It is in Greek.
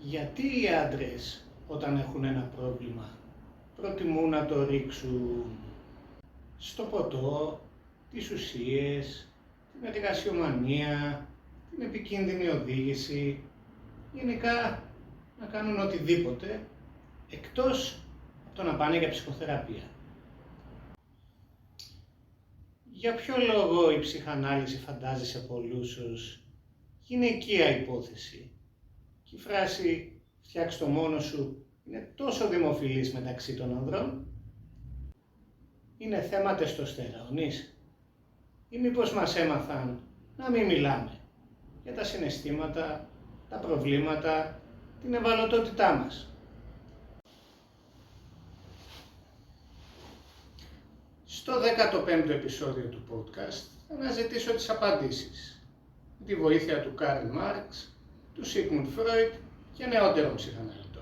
Γιατί οι άντρες όταν έχουν ένα πρόβλημα προτιμούν να το ρίξουν στο ποτό, τις ουσίες, την εργασιομανία, την επικίνδυνη οδήγηση, γενικά να κάνουν οτιδήποτε εκτός από το να πάνε για ψυχοθεραπεία. Για ποιο λόγο η ψυχανάλυση φαντάζει σε πολλούς ως γυναικεία υπόθεση και η φράση «φτιάξ' το μόνος σου» είναι τόσο δημοφιλής μεταξύ των ανδρών? Είναι θέμα τεστοστερόνης ή μήπως μας έμαθαν να μην μιλάμε για τα συναισθήματα, τα προβλήματα, την ευαλωτότητά μας? Στο 15ο επεισόδιο του podcast θα αναζητήσω τις απαντήσεις με τη βοήθεια του Κάρλ Μάρξ, του Σίγμουντ Φρόιντ και νεότερων ψυχαναλυτών.